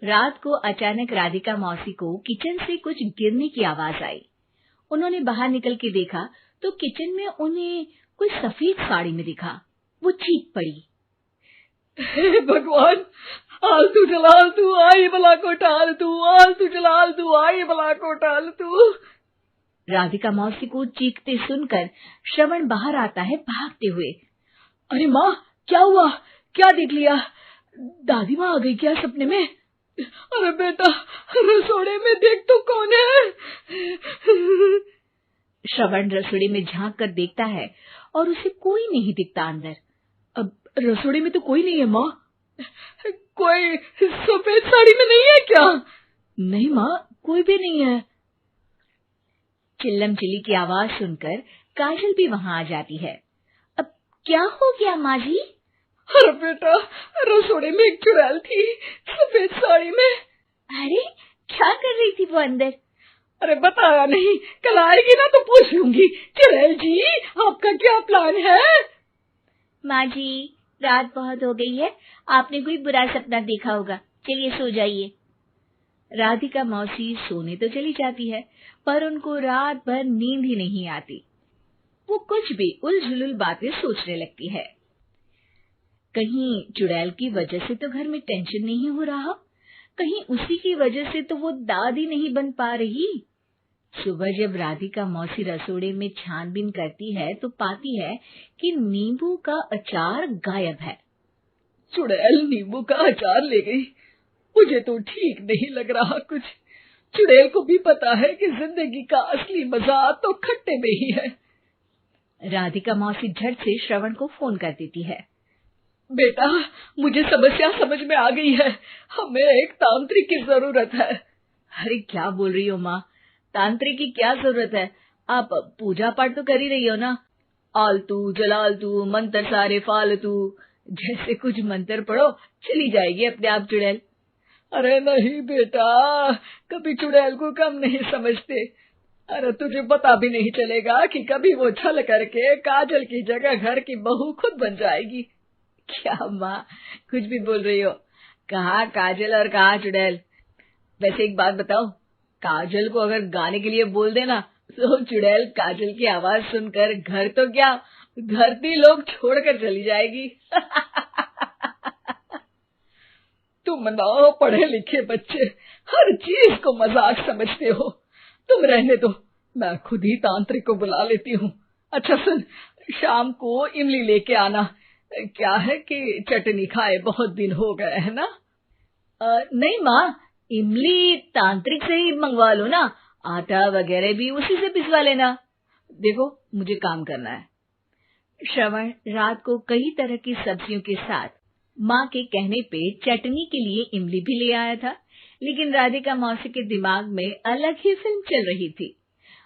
रात को अचानक राधिका मौसी को किचन से कुछ गिरने की आवाज आई। उन्होंने बाहर निकल के देखा तो किचन में उन्हें कोई सफेद साड़ी में दिखा। वो चीख पड़ी, हे भगवान, आलतू जलालतू आई भला को टालतू, आलतू जलालतू आई भला को टालतू। राधिका मौसी को चीखते सुनकर श्रवण बाहर आता है भागते हुए। अरे माँ, क्या हुआ? क्या देख लिया? दादी माँ आ गई क्या सपने में? अरे बेटा, रसोड़े में देख तो कौन है? श्रवण रसोड़े में झांक कर देखता है और उसे कोई नहीं दिखता अंदर। अब रसोड़े में तो कोई नहीं है माँ। कोई सफेद साड़ी में नहीं है क्या? नहीं माँ, कोई भी नहीं है। चिल्लम चिल्ली की आवाज सुनकर काजल भी वहां आ जाती है। अब क्या हो गया माँ जी? अरे बेटा, रसोड़े में एक चुड़ैल थी सफेद साड़ी में। अरे क्या कर रही थी वो अंदर? अरे बताया नहीं, कल आएगी ना तो पूछ लूंगी। चुड़ैल जी, आपका क्या प्लान है? माँ जी, रात बहुत हो गई है, आपने कोई बुरा सपना देखा होगा, चलिए सो जाइए। राधिका मौसी सोने तो चली जाती है, पर उनको रात भर नींद ही नहीं आती। वो कुछ भी उलझुल बातें सोचने लगती है। कहीं चुड़ैल की वजह से तो घर में टेंशन नहीं हो रहा, कहीं उसी की वजह से तो वो दादी नहीं बन पा रही। सुबह जब राधिका मौसी रसोड़े में छानबीन करती है तो पाती है कि नींबू का अचार गायब है। चुड़ैल नींबू का अचार ले गई, मुझे तो ठीक नहीं लग रहा कुछ। चुड़ैल को भी पता है कि जिंदगी का असली मजा तो खट्टे में ही है। राधिका मौसी झट से श्रवण को फोन कर देती है। बेटा, मुझे समस्या समझ में आ गई है, हमें एक तांत्रिक की जरूरत है। अरे क्या बोल रही हो माँ, तांत्रिक की क्या जरूरत है? आप पूजा पाठ तो कर ही रही हो ना। आलतू जलालतू मंत्र सारे फालतू जैसे कुछ मंत्र पढ़ो, चली जाएगी अपने आप चुड़ैल। अरे नहीं बेटा, कभी चुड़ैल को कम नहीं समझते। अरे तुझे पता भी नहीं चलेगा कि कभी वो छल करके काजल की जगह घर की बहू खुद बन जाएगी। क्या माँ, कुछ भी बोल रही हो? कहाँ काजल और कहाँ चुड़ैल। वैसे एक बात बताओ, काजल को अगर गाने के लिए बोल देना तो चुड़ैल काजल की आवाज सुनकर घर तो क्या धरती लोग छोड़कर चली जाएगी। तुम ना पढ़े लिखे बच्चे हर चीज को मजाक समझते हो। तुम रहने दो, मैं खुद ही तांत्रिक को बुला लेती हूँ। अच्छा सुन, शाम को इमली लेके आना। क्या है कि चटनी खाए बहुत दिन हो गए है ना। नहीं माँ, इमली तांत्रिक से ही मंगवा लो ना, आटा वगैरह भी उसी से पिसवा लेना। देखो मुझे काम करना है। श्रवण रात को कई तरह की सब्जियों के साथ माँ के कहने पे चटनी के लिए इमली भी ले आया था, लेकिन राधिका मौसी के दिमाग में अलग ही फिल्म चल रही थी।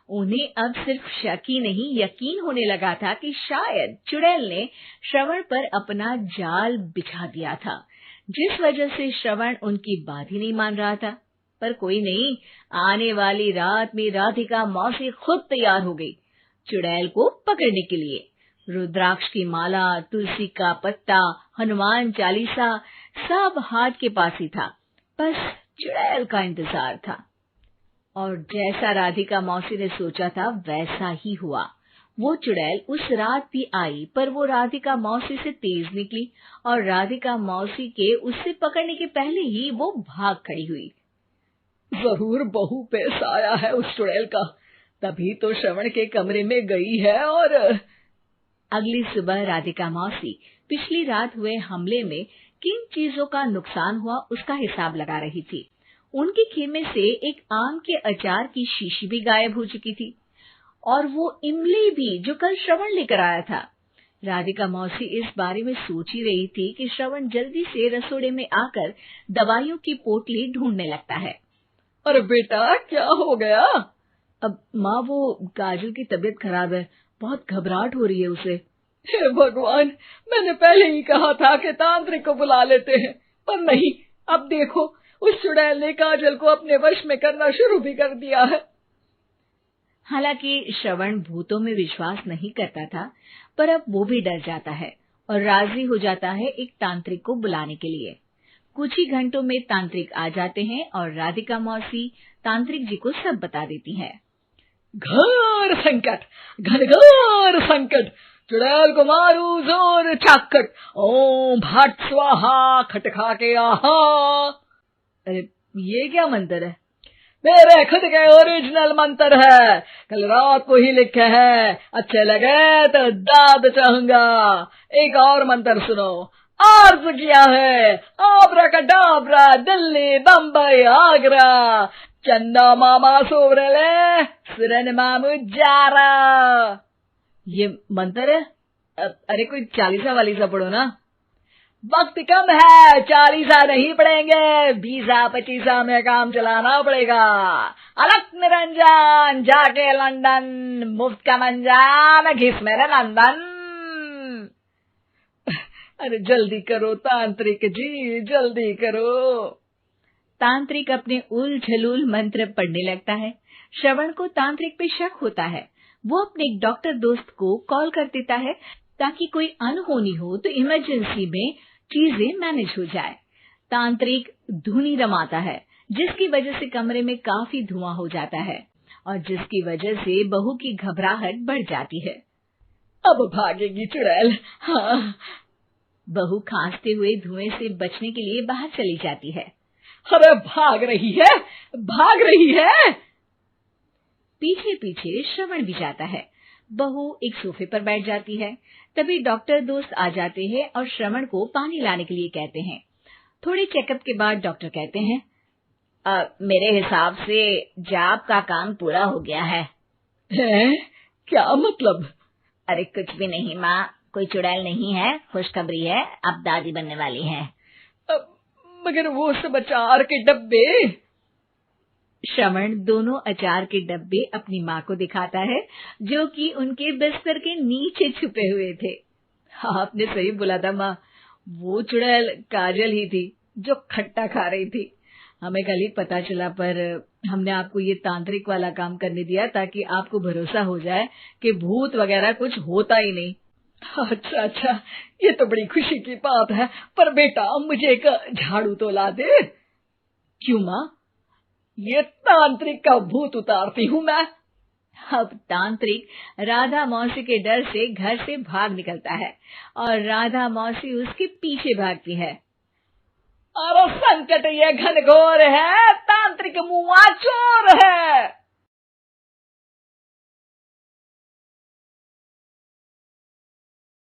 उन्हें अब सिर्फ शक ही नहीं यकीन होने लगा था कि शायद चुड़ैल ने श्रवण पर अपना जाल बिछा दिया था, जिस वजह से श्रवण उनकी बात ही नहीं मान रहा था। पर कोई नहीं, आने वाली रात में राधिका मौसी खुद तैयार हो गई चुड़ैल को पकड़ने के लिए। रुद्राक्ष की माला, तुलसी का पत्ता, हनुमान चालीसा सब हाथ के पास ही था, बस चुड़ैल का इंतजार था। और जैसा राधिका मौसी ने सोचा था वैसा ही हुआ। वो चुड़ैल उस रात भी आई, पर वो राधिका मौसी से तेज निकली और राधिका मौसी के उससे पकड़ने के पहले ही वो भाग खड़ी हुई। जरूर बहू पे साया है उस चुड़ैल का, तभी तो श्रवण के कमरे में गई है। और अगली सुबह राधिका मौसी पिछली रात हुए हमले में किन चीजों का नुकसान हुआ उसका हिसाब लगा रही थी। उनके खेमे से एक आम के अचार की शीशी भी गायब हो चुकी थी, और वो इमली भी जो कल श्रवण लेकर आया था। राधिका मौसी इस बारे में सोच ही रही थी कि श्रवण जल्दी से रसोड़े में आकर दवाइयों की पोटली ढूंढने लगता है। अरे बेटा, क्या हो गया? अब माँ, वो काजल की तबीयत खराब है, बहुत घबराहट हो रही है उसे। हे भगवान, मैंने पहले ही कहा था कि तांत्रिक को बुला लेते हैं, पर नहीं। अब देखो, उस चुड़ैल ने काजल को अपने वश में करना शुरू भी कर दिया है। हालांकि श्रवण भूतों में विश्वास नहीं करता था, पर अब वो भी डर जाता है और राजी हो जाता है एक तांत्रिक को बुलाने के लिए। कुछ ही घंटों में तांत्रिक आ जाते हैं और राधिका मौसी तांत्रिक जी को सब बता देती है। घोर संकट, घनघोर संकट, चुड़ैल को मारू जोर चाकट, ओम भट स्वाहा खटखा के आहा। अरे ये क्या मंत्र है? मेरे खुद के ओरिजिनल मंत्र है, कल रात को ही लिखे है, अच्छे लगे तो दाद चाहूंगा। एक और मंत्र सुनो, अर्ज किया है आब्राकडाब्रा, दिल्ली बम्बई आगरा, चंदा मामा सोवरले सुरन मामू जारा। ये मंत्र है? अरे कोई 40 वालीसा पढ़ो ना। वक्त कम है, 40 नहीं पड़ेंगे, 20-25 में काम चलाना पड़ेगा। अलग निरंजन जाके लंदन, मुफ्त का मंजान घिस मेरे नंदन। अरे जल्दी करो तांत्रिक जी, जल्दी करो। तांत्रिक अपने उल झलूल मंत्र पढ़ने लगता है। श्रवण को तांत्रिक पे शक होता है। वो अपने एक डॉक्टर दोस्त को कॉल कर देता है ताकि कोई अनहोनी हो तो इमरजेंसी में चीजें मैनेज हो जाए। तांत्रिक धुनी रमाता है, जिसकी वजह से कमरे में काफी धुआं हो जाता है और जिसकी वजह से बहू की घबराहट बढ़ जाती है। अब भागेगी चुड़ैल। हाँ। बहू खांसते हुए धुएं से बचने के लिए बाहर चली जाती है। अरे भाग रही है, भाग रही है। पीछे पीछे श्रवण भी जाता है। बहू एक सोफे पर बैठ जाती है। तभी डॉक्टर दोस्त आ जाते हैं और श्रवण को पानी लाने के लिए कहते हैं। थोड़े चेकअप के बाद डॉक्टर कहते हैं, मेरे हिसाब से जाप का काम पूरा हो गया है। क्या मतलब? अरे कुछ भी नहीं माँ, कोई चुड़ैल नहीं है, खुशखबरी है, अब दादी बनने वाली है। मगर वो सब अचार के डब्बे। श्रवण दोनों अचार के डब्बे अपनी माँ को दिखाता है, जो कि उनके बिस्तर के नीचे छुपे हुए थे। आपने सही बोला था माँ, वो चुड़ैल काजल ही थी जो खट्टा खा रही थी। हमें कल ही पता चला, पर हमने आपको ये तांत्रिक वाला काम करने दिया ताकि आपको भरोसा हो जाए कि भूत वगैरह कुछ होता ही नहीं। अच्छा अच्छा, ये तो बड़ी खुशी की बात है, पर बेटा मुझे एक झाड़ू तो ला दे। क्यों माँ? ये तांत्रिक का भूत उतारती हूँ मैं। अब तांत्रिक राधा मौसी के डर से घर से भाग निकलता है और राधा मौसी उसके पीछे भागती है। अरे संकट ये घनघोर है, तांत्रिक मुआ चोर है।